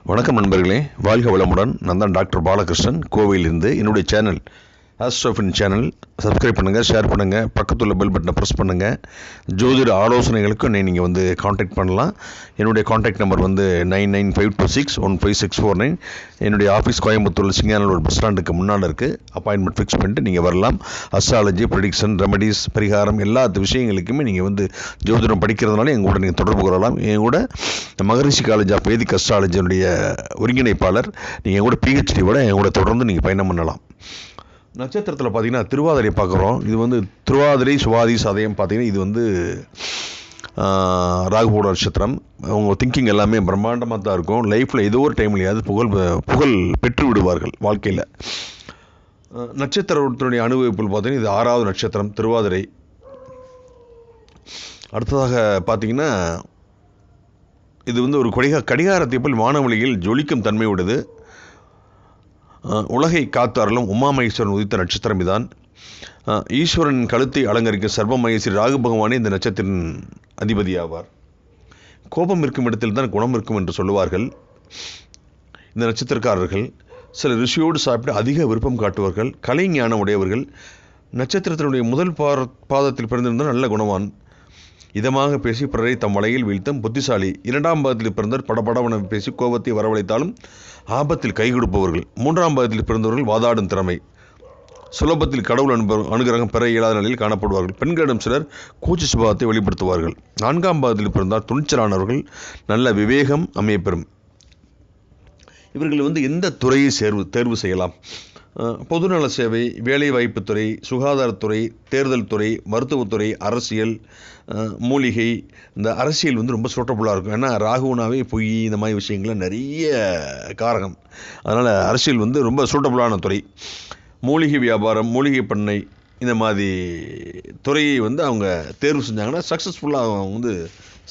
வணக்கம் நண்பர்களே, வாழ்க வளமுடன். நான் தான் டாக்டர் பாலகிருஷ்ணன், கோவையிலிருந்து. என்னுடைய சேனல் ஆஸ்ட்ரோஃபின் சேனல் சப்ஸ்கிரைப் பண்ணுங்கள், ஷேர் பண்ணுங்கள், பக்கத்துள்ள பெல் பட்டனை ப்ரெஸ் பண்ணுங்கள். ஜோதிட ஆலோசனைகளுக்கும் நீங்கள் காண்டாக்ட் பண்ணலாம். என்னுடைய காண்டாக்ட் நம்பர் 9952615649. என்னுடைய ஆஃபீஸ் கோயம்புத்தூர் சிங்கானூர் பஸ் ஸ்டாண்டுக்கு முன்னால் இருக்குது. அப்பாயின்மெண்ட் ஃபிக்ஸ் பண்ணிட்டு நீங்கள் வரலாம். அஸ்ட்ராலஜி, ப்ரெடிக்ஷன், ரெமடிஸ், பரிகாரம் எல்லா விஷயங்களுக்குமே நீங்கள் ஜோதிடம் படிக்கிறதுனால எங்கள் கூட நீங்கள் தொடர்பு கொள்ளலாம். என் கூட மகரிஷி காலேஜ் ஆஃப் வேதிக் அஸ்ட்ராலஜியினுடைய ஒருங்கிணைப்பாளர். நீங்கள் கூட பிஹெச்டி விட என் கூட தொடர்ந்து நீங்கள் பயணம் பண்ணலாம். நட்சத்திரத்தில் பார்த்தீங்கன்னா திருவாதிரை பார்க்குறோம். இது திருவாதிரை, சுவாதி, சதயம் பார்த்தீங்கன்னா இது ராகுவோட நட்சத்திரம். அவங்க திங்கிங் எல்லாமே பிரம்மாண்டமாக தான் இருக்கும். லைஃப்பில் ஏதோ ஒரு டைம்லையாவது புகழ் பெற்று விடுவார்கள் வாழ்க்கையில். நட்சத்திரத்தினுடைய அனுபவிப்பில் பார்த்தீங்கன்னா இது 6வது நட்சத்திரம் திருவாதிரை. அடுத்ததாக பார்த்தீங்கன்னா இது ஒரு கடிகாரத்தை போல் வானவெளியில் ஜொலிக்கும் தன்மை உடையது. உலகை காத்தாரலும் உமாமகேஸ்வரன் உதித்த நட்சத்திரம் இதான். ஈஸ்வரன் கழுத்தை அலங்கரிக்கும் சர்வ மகேஸ்வரி ராகு பகவானே இந்த நட்சத்திரத்தின் அதிபதி ஆவார். கோபம் இருக்கும் இடத்தில் தான் குணம் இருக்கும் என்று சொல்லுவார்கள். இந்த நட்சத்திரக்காரர்கள் சில ரிஷியோடு சாப்பிட்டு அதிக விருப்பம் காட்டுவார்கள். கலை ஞானம் உடையவர்கள். நட்சத்திரத்தினுடைய முதல் பாதத்தில் பிறந்திருந்தால் நல்ல குணவான். இதமாக பேசி பிறரை தம் வலையில் வீழ்த்தும் புத்திசாலி. 2ஆம் பாதத்தில் பிறந்தவர் படபடவன பேசி கோபத்தை வரவழைத்தாலும் ஆபத்தில் கை கொடுப்பவர்கள். 3ஆம் பாதத்தில் பிறந்தவர்கள் வாதாடும் திறமை. சுலபத்தில் கடவுள் அனுகிரகம் பெற இயலாத நிலையில் காணப்படுவார்கள். பெண்களிடம் சிலர் கூச்ச சுபாவத்தை வெளிப்படுத்துவார்கள். 4ஆம் பாதத்தில் பிறந்தால் துணிச்சலானவர்கள். நல்ல விவேகம் அமையப்பெறும். இவர்கள் எந்த துறையை தேர்வு செய்யலாம்? பொதுநல சேவை, வேலைவாய்ப்புத்துறை, சுகாதாரத்துறை, தேர்தல் துறை, மருத்துவத்துறை, அரசியல், மூலிகை. இந்த அரசியல் ரொம்ப சூட்டபுளாக இருக்கும். ஏன்னா ராகுனாவே பொய் இந்த மாதிரி விஷயங்கள்லாம் நிறைய காரகம். அதனால் அரசியல் ரொம்ப சூட்டபுளான துறை. மூலிகை வியாபாரம், மூலிகை பண்ணை, இந்த மாதிரி துறையை அவங்க தேர்வு செஞ்சாங்கன்னா சக்ஸஸ்ஃபுல்லாக அவங்க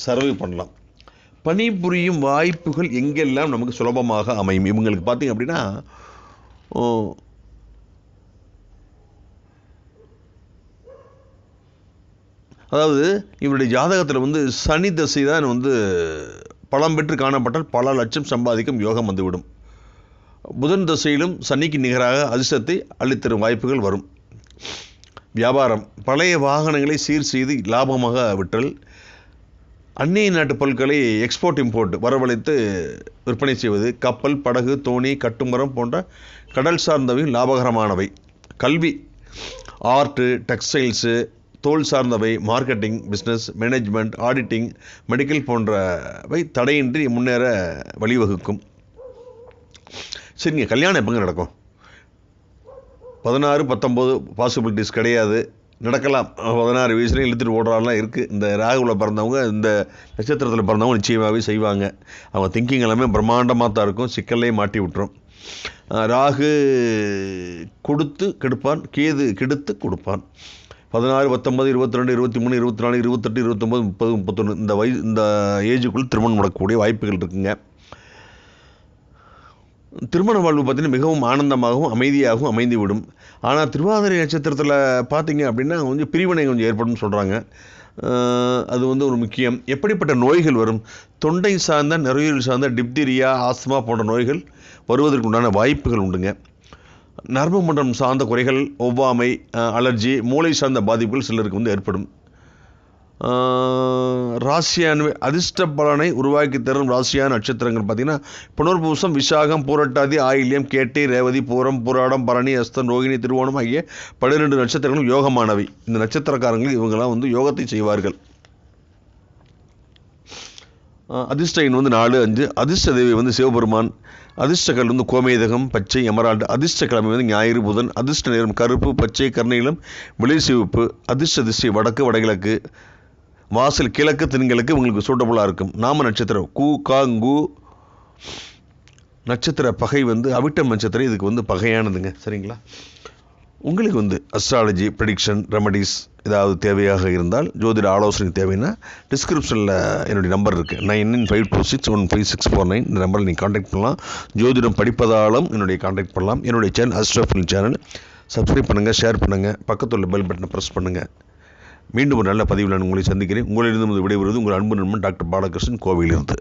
சர்வை பண்ணலாம். பணிபுரியும் வாய்ப்புகள் எங்கெல்லாம் நமக்கு சுலபமாக அமையும். இவங்களுக்கு பார்த்திங்க அப்படின்னா அதாவது இவருடைய ஜாதகத்தில் சனி தசை தான் பலம் பெற்று காணப்பட்டால் பல லட்சம் சம்பாதிக்கும் யோகம் வந்துவிடும். புதன் தசையிலும் சனிக்கு நிகராக அதிர்ஷ்டத்தை அளித்தரும் வாய்ப்புகள் வரும். வியாபாரம், பழைய வாகனங்களை சீர் செய்து லாபமாக விற்றல். அந்நிய நாட்டு பொருட்களை எக்ஸ்போர்ட் இம்போர்ட் வரவழைத்து விற்பனை செய்வது. கப்பல், படகு, தோணி, கட்டுமரம் போன்ற கடல் சார்ந்தவையும் லாபகரமானவை. கல்வி, ஆர்ட்டு, டெக்ஸ்டைல்ஸு, தோல் சார்ந்தவை, marketing, business, management, auditing, medical போன்றவை தடையின்றி முன்னேற வழிவகுக்கும். சரிங்க, கல்யாணம் எப்போங்க நடக்கும்? 16, 19 பாசிபிலிட்டிஸ் கிடையாது. நடக்கலாம். 16 வயசுலேயும் இழுத்துட்டு ஓடுறாலாம் இருக்குது. இந்த ராகுவில் பிறந்தவங்க, இந்த நட்சத்திரத்தில் பிறந்தவங்க நிச்சயமாகவே செய்வாங்க. அவங்க திங்கிங் எல்லாமே பிரம்மாண்டமாக தான் இருக்கும். சிக்கல்லையே மாட்டி விட்டுரும். ராகு கொடுத்து கெடுப்பான், கேது கெடுத்து கொடுப்பான். 16, 19, 22, 23, 24, 28, 29, 30, 31 இந்த ஏஜுக்குள் திருமணம் நடக்கக்கூடிய வாய்ப்புகள் இருக்குங்க. திருமண வாழ்வு பார்த்திங்கன்னா மிகவும் ஆனந்தமாகவும் அமைதியாகவும் அமைந்துவிடும். ஆனால் திருவாதிரை நட்சத்திரத்தில் பார்த்திங்க அப்படின்னா பிரிவினை ஏற்படும் சொல்கிறாங்க. அது ஒரு முக்கியம். எப்படிப்பட்ட நோய்கள் வரும்? தொண்டை சார்ந்த, நுரையீரல் சார்ந்த டிப்தீரியா, ஆஸ்துமா போன்ற நோய்கள் வருவதற்கு உண்டான வாய்ப்புகள் உண்டுங்க. நரம்பு மண்டலம் சார்ந்த குறைகள், ஒவ்வாமை, அலர்ஜி, மூளை சார்ந்த பாதிப்புகள் சிலருக்கு ஏற்படும். ராசியான அதிர்ஷ்ட பலனை உருவாக்கி தரும் ராசியான நட்சத்திரங்கள் பார்த்திங்கன்னா புனர்பூசம், விசாகம், பூரட்டாதி, ஆயில்யம், கேட்டை, ரேவதி, பூரம், பூராடம், பரணி, அஸ்தம், ரோகிணி, திருவோணம் ஆகிய 12 நட்சத்திரங்களும் யோகமானவை. இந்த நட்சத்திரக்காரங்கள் இவங்களாம் யோகத்தை செய்வார்கள். அதிர்ஷ்ட எண் 4, 5. அதிர்ஷ்ட தேவி சிவபெருமான். அதிர்ஷ்டக்கல் கோமேதகம், பச்சை, எமரால்டு. அதிர்ஷ்ட கிழமை ஞாயிறு, புதன். அதிர்ஷ்ட நிறம் கருப்பு, பச்சை, கருநீலம், வெளிர் சிவப்பு. அதிர்ஷ்ட திசை வடக்கு, வடகிழக்கு. வாசல் கிழக்கு, தென்கிழக்கு உங்களுக்கு சூட்டபுளாக இருக்கும். நாம நட்சத்திரம் கூ, கா, கு. நட்சத்திர பகை அவிட்டம் நட்சத்திரம் இதுக்கு பகையானதுங்க. சரிங்களா? உங்களுக்கு அஸ்ட்ராலஜி, ப்ரெடிக்ஷன், ரெமடிஸ் ஏதாவது தேவையாக இருந்தால், ஜோதிட ஆலோசனை தேவைன்னா டிஸ்கிரிப்ஷனில் என்னுடைய நம்பர் இருக்குது. 9952615649. இந்த நம்பரில் நீங்கள் காண்டாக்ட் பண்ணலாம். ஜோதிடம் படிப்பதாலும் என்னுடைய காண்டாக்ட் பண்ணலாம். என்னுடைய சேனல் ஆஸ்ட்ரோஃபின் சேனல் சப்ஸ்கிரைப் பண்ணுங்கள், ஷேர் பண்ணுங்கள், பக்கத்தில் உள்ள பெல் பட்டனை ப்ரெஸ் பண்ணுங்கள். மீண்டும் ஒரு நல்ல பதிவில் நான் உங்களை சந்திக்கிறேன். உங்களிடம் விடைபெறுவது உங்கள் அன்பு நண்பன் டாக்டர் பாலகிருஷ்ணன், கோவையிலிருந்து.